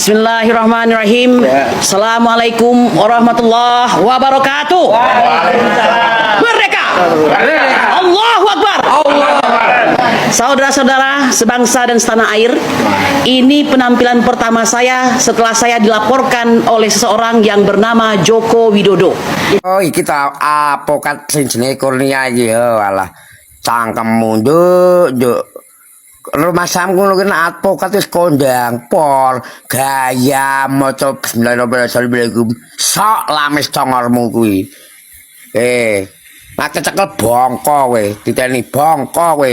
Bismillahirrahmanirrahim. Assalamualaikum warahmatullahi wabarakatuh. Merdeka! Allahu Akbar! Saudara-saudara sebangsa dan setanah air, ini penampilan pertama saya setelah saya dilaporkan oleh seseorang yang bernama Joko Widodo. Oh, kita apokat sing jenenge Kurnia iki yo alah. Cangkemmu nduk. Rumah samku kena advokat wis kondang pol gaya maca bismillahirrahmanirrahim sok lamis congormu kuwi nek cekel bongko kowe diteni bongko kowe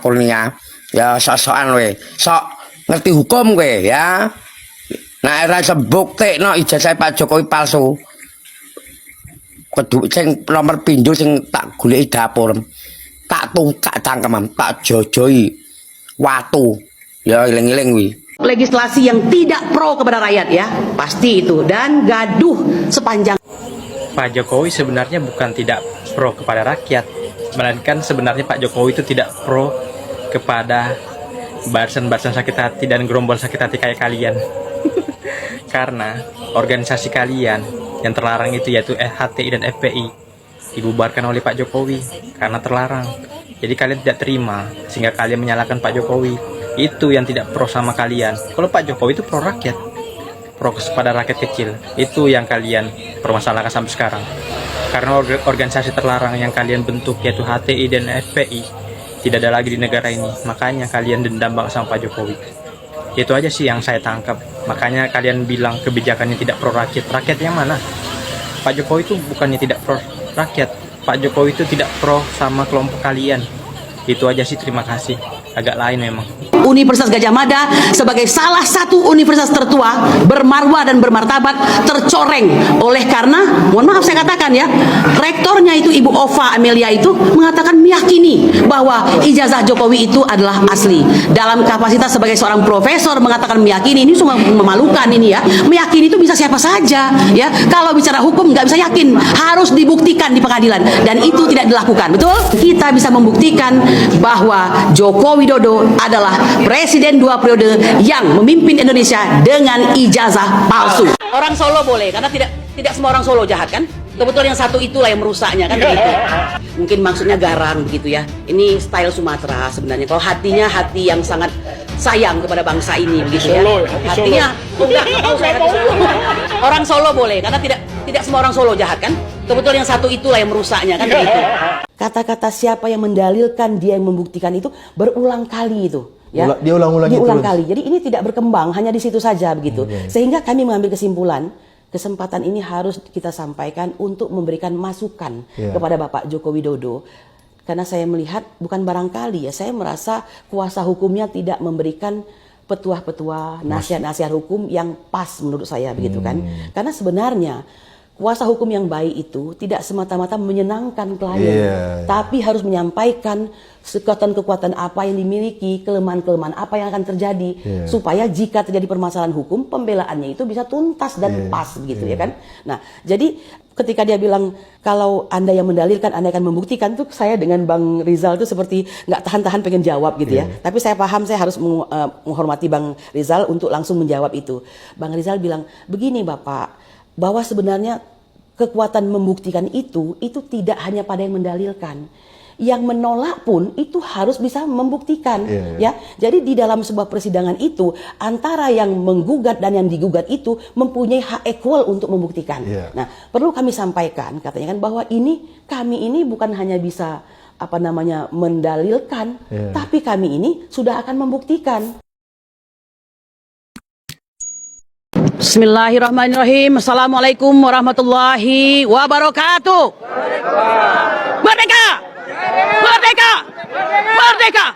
Kurnia ya sok-sokan kowe sok ngerti hukum kowe ya nek ora iso mbuktekno ijazah Pak Jokowi palsu kudu sing nomor pindho sing tak goleki dapur tak tungkak cangkemam tak jojoi watu ya iling-iling wi. Legislasi yang tidak pro kepada rakyat ya, pasti itu, dan gaduh sepanjang. Pak Jokowi sebenarnya bukan tidak pro kepada rakyat, melainkan sebenarnya Pak Jokowi itu tidak pro kepada barisan-barisan sakit hati dan gerombol sakit hati kayak kalian. Karena organisasi kalian yang terlarang itu yaitu HTI dan FPI dibubarkan oleh Pak Jokowi karena terlarang. Jadi kalian tidak terima sehingga kalian menyalahkan Pak Jokowi. Itu yang tidak pro sama kalian. Kalau Pak Jokowi itu pro rakyat, pro kepada rakyat kecil. Itu yang kalian permasalahkan sampai sekarang. Karena organisasi terlarang yang kalian bentuk yaitu HTI dan FPI tidak ada lagi di negara ini. Makanya kalian dendam banget sama Pak Jokowi. Itu aja sih yang saya tangkap. Makanya kalian bilang kebijakannya tidak pro rakyat. Rakyat yang mana? Pak Jokowi itu bukannya tidak pro rakyat. Pak Jokowi itu tidak pro sama kelompok kalian. Itu aja sih, terima kasih. Agak lain memang. Universitas Gadjah Mada sebagai salah satu universitas tertua, bermarwah dan bermartabat tercoreng oleh karena, mohon maaf saya katakan ya, rektornya itu Ibu Ova Amelia itu mengatakan meyakini bahwa ijazah Jokowi itu adalah asli. Dalam kapasitas sebagai seorang profesor mengatakan meyakini, ini sungguh memalukan ini ya. Meyakini itu bisa siapa saja ya. Kalau bicara hukum nggak bisa yakin, harus dibuktikan di pengadilan dan itu tidak dilakukan. Betul? Kita bisa membuktikan bahwa Joko Widodo adalah Presiden 2 periode yang memimpin Indonesia dengan ijazah palsu. Orang Solo boleh, karena tidak semua orang Solo jahat kan? Kebetulan yang satu itulah yang merusaknya kan begitu. Mungkin maksudnya garang begitu ya. Ini style Sumatera sebenarnya. Kalau hatinya hati yang sangat sayang kepada bangsa ini begitu ya. Hatinya enggak tahu saya hati Solo. Orang Solo boleh, karena tidak semua orang Solo jahat kan? Kebetulan yang satu itulah yang merusaknya kan begitu. Kata-kata siapa yang mendalilkan dia yang membuktikan itu berulang kali itu. Ya, dia ulang-ulangi diulang terus. kali. Jadi ini tidak berkembang hanya di situ saja begitu. Sehingga kami mengambil kesimpulan, kesempatan ini harus kita sampaikan untuk memberikan masukan kepada Bapak Joko Widodo. Karena saya melihat bukan barangkali ya, saya merasa kuasa hukumnya tidak memberikan petuah-petuah, nasihat-nasihat hukum yang pas menurut saya begitu kan. Karena sebenarnya kuasa hukum yang baik itu tidak semata-mata menyenangkan klien, tapi harus menyampaikan kekuatan-kekuatan apa yang dimiliki, kelemahan-kelemahan apa yang akan terjadi, supaya jika terjadi permasalahan hukum, pembelaannya itu bisa tuntas dan pas begitu ya kan. Nah, jadi ketika dia bilang kalau Anda yang mendalilkan, Anda akan membuktikan, tuh saya dengan Bang Rizal tuh seperti nggak tahan-tahan pengen jawab gitu ya. Tapi saya paham, saya harus menghormati Bang Rizal untuk langsung menjawab itu. Bang Rizal bilang, begini Bapak, bahwa sebenarnya kekuatan membuktikan itu tidak hanya pada yang mendalilkan. Yang menolak pun itu harus bisa membuktikan ya. Jadi di dalam sebuah persidangan itu antara yang menggugat dan yang digugat itu mempunyai hak equal untuk membuktikan. Nah, perlu kami sampaikan katanya kan bahwa kami ini bukan hanya bisa mendalilkan, tapi kami ini sudah akan membuktikan. Bismillahirrahmanirrahim. Assalamualaikum warahmatullahi wabarakatuh. Merdeka! Merdeka! Merdeka!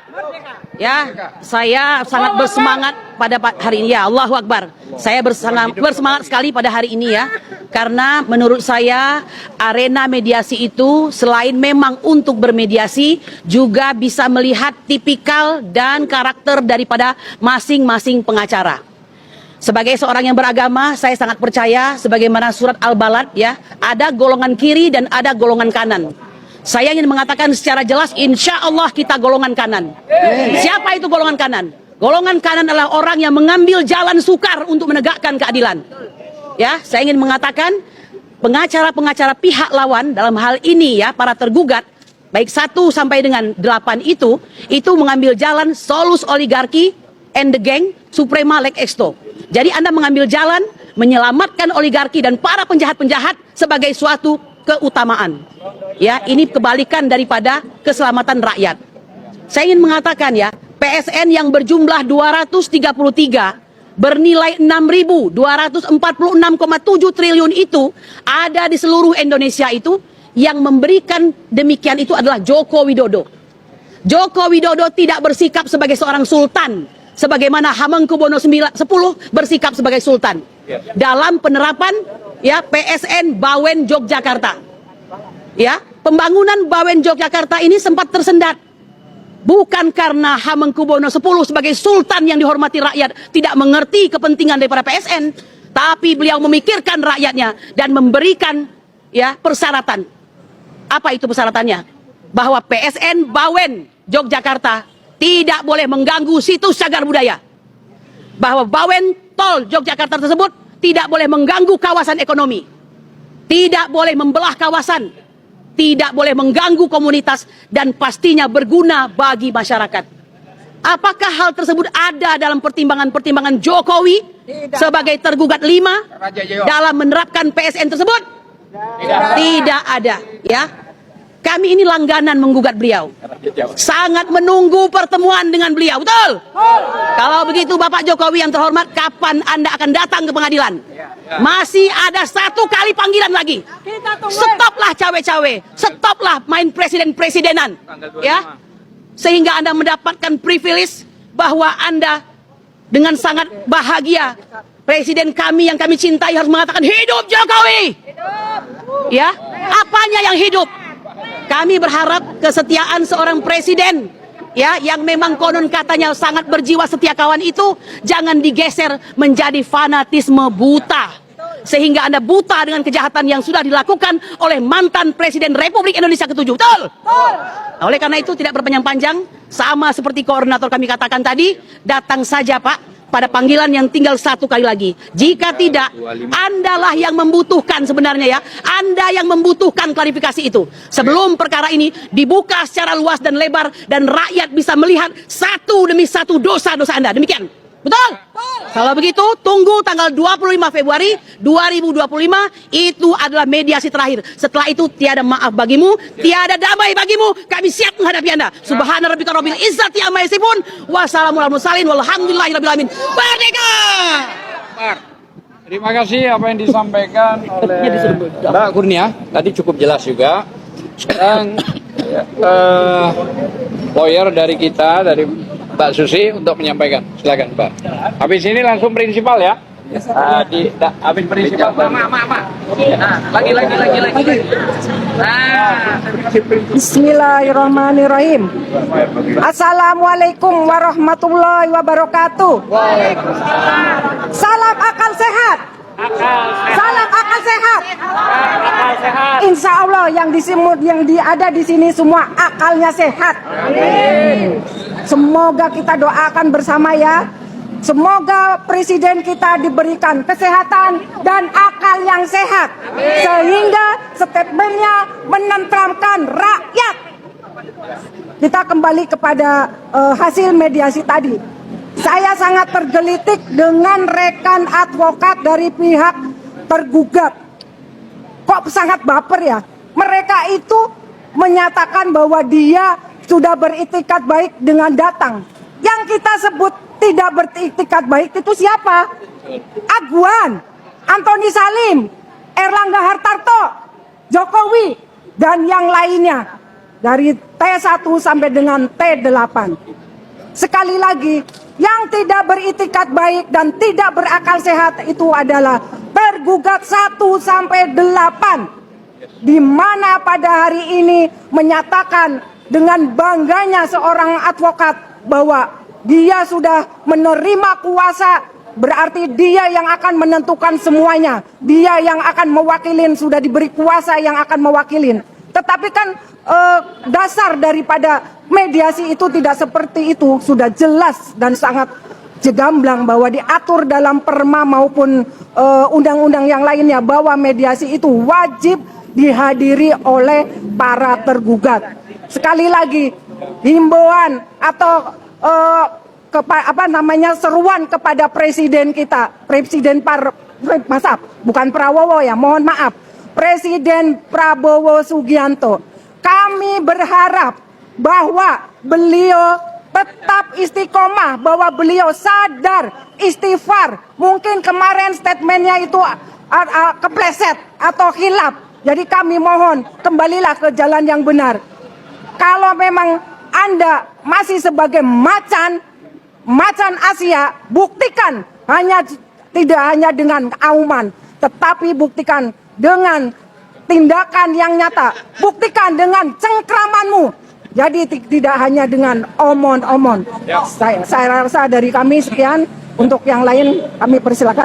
Ya, saya sangat bersemangat pada hari ini ya. Allahu Akbar. Saya bersemangat sekali pada hari ini ya. Karena menurut saya arena mediasi itu selain memang untuk bermediasi, juga bisa melihat tipikal dan karakter daripada masing-masing pengacara. Sebagai seorang yang beragama, saya sangat percaya sebagaimana surat Al-Balad ya, ada golongan kiri dan ada golongan kanan. Saya ingin mengatakan secara jelas, insya Allah kita golongan kanan. Siapa itu golongan kanan? Golongan kanan adalah orang yang mengambil jalan sukar untuk menegakkan keadilan. Ya, saya ingin mengatakan pengacara-pengacara pihak lawan dalam hal ini ya, para tergugat baik 1 sampai dengan 8 itu mengambil jalan solus oligarki and the gang suprema lex exto. Jadi Anda mengambil jalan menyelamatkan oligarki dan para penjahat-penjahat sebagai suatu keutamaan. Ya, ini kebalikan daripada keselamatan rakyat. Saya ingin mengatakan ya, PSN yang berjumlah 233 bernilai 6.246,7 triliun itu ada di seluruh Indonesia itu, yang memberikan demikian itu adalah Joko Widodo. Joko Widodo tidak bersikap sebagai seorang sultan sebagaimana Hamengkubuwono X bersikap sebagai sultan dalam penerapan ya PSN Bawen Yogyakarta. Ya, pembangunan Bawen Yogyakarta ini sempat tersendat. Bukan karena Hamengkubuwono X sebagai sultan yang dihormati rakyat tidak mengerti kepentingan daripada PSN, tapi beliau memikirkan rakyatnya dan memberikan ya persyaratan. Apa itu persyaratannya? Bahwa PSN Bawen Yogyakarta tidak boleh mengganggu situs cagar budaya. Bahwa Bawen Tol Yogyakarta tersebut tidak boleh mengganggu kawasan ekonomi. Tidak boleh membelah kawasan. Tidak boleh mengganggu komunitas dan pastinya berguna bagi masyarakat. Apakah hal tersebut ada dalam pertimbangan-pertimbangan Jokowi sebagai tergugat 5 dalam menerapkan PSN tersebut? Tidak ada, ya. Kami ini langganan menggugat beliau. Sangat menunggu pertemuan dengan beliau, betul? Kalau begitu Bapak Jokowi yang terhormat, kapan Anda akan datang ke pengadilan? Masih ada 1 kali panggilan lagi. Stoplah cawe-cawe, stoplah main presiden-presidenan, ya. Sehingga Anda mendapatkan privilege bahwa Anda dengan sangat bahagia, presiden kami yang kami cintai harus mengatakan hidup Jokowi. Ya, apanya yang hidup? Kami berharap kesetiaan seorang presiden ya yang memang konon katanya sangat berjiwa setia kawan itu jangan digeser menjadi fanatisme buta sehingga Anda buta dengan kejahatan yang sudah dilakukan oleh mantan Presiden Republik Indonesia ke-7. Betul? Nah, oleh karena itu tidak berpanjang-panjang, sama seperti koordinator kami katakan tadi, datang saja Pak pada panggilan yang tinggal 1 kali lagi. Jika tidak, Andalah yang membutuhkan sebenarnya ya. Anda yang membutuhkan klarifikasi itu. Sebelum perkara ini dibuka secara luas dan lebar dan rakyat bisa melihat satu demi satu dosa-dosa Anda. Demikian. Betul? Kalau begitu, tunggu tanggal 25 Februari 2025, itu adalah mediasi terakhir. Setelah itu, tiada maaf bagimu, tiada damai bagimu, kami siap menghadapi Anda. Subhana rabbika rabbil izzati amma yasifun, wassalamu ala mursalin, walhamdulillahi rabbil alamin. Merdeka! Terima kasih apa yang disampaikan oleh Mbak Kurnia, tadi cukup jelas juga. Sekarang lawyer dari kita, dari Mbak Susi untuk menyampaikan. Silakan Mbak. Habis ini langsung prinsipal ya. Habis prinsipal. Lagi. Bismillahirrahmanirrahim. Assalamualaikum warahmatullahi wabarakatuh. Waalaikumsalam. Salam akal sehat. Salam akal sehat. Insya Allah yang ada di sini semua akalnya sehat. Amin. Semoga kita doakan bersama ya. Semoga presiden kita diberikan kesehatan dan akal yang sehat. Sehingga statementnya menenteramkan rakyat. Kita kembali kepada hasil mediasi tadi. Saya sangat tergelitik dengan rekan advokat dari pihak tergugat. Kok sangat baper ya? Mereka itu menyatakan bahwa dia sudah beriktikat baik dengan datang. Yang kita sebut tidak beriktikat baik itu siapa? Aguan, Antoni Salim, Erlangga Hartarto, Jokowi, dan yang lainnya. Dari T1 sampai dengan T8. Sekali lagi, yang tidak beriktikat baik dan tidak berakal sehat itu adalah tergugat 1 sampai 8. Di mana pada hari ini menyatakan dengan bangganya seorang advokat bahwa dia sudah menerima kuasa, berarti dia yang akan menentukan semuanya. Dia yang akan mewakilin, sudah diberi kuasa yang akan mewakilin. Tetapi kan dasar daripada mediasi itu tidak seperti itu, sudah jelas dan sangat gamblang bahwa diatur dalam perma maupun undang-undang yang lainnya bahwa mediasi itu wajib dihadiri oleh para tergugat. Sekali lagi, himbauan atau seruan kepada presiden kita, bukan Prabowo ya, mohon maaf, Presiden Prabowo Subianto. Kami berharap bahwa beliau tetap istiqomah, bahwa beliau sadar, istighfar. Mungkin kemarin statementnya itu kepleset atau hilaf. Jadi kami mohon kembalilah ke jalan yang benar. Kalau memang Anda masih sebagai macan Asia, buktikan tidak hanya dengan auman, tetapi buktikan dengan tindakan yang nyata. Buktikan dengan cengkramanmu. Jadi tidak hanya dengan omon-omon. Saya rasa dari kami sekian, untuk yang lain kami persilakan.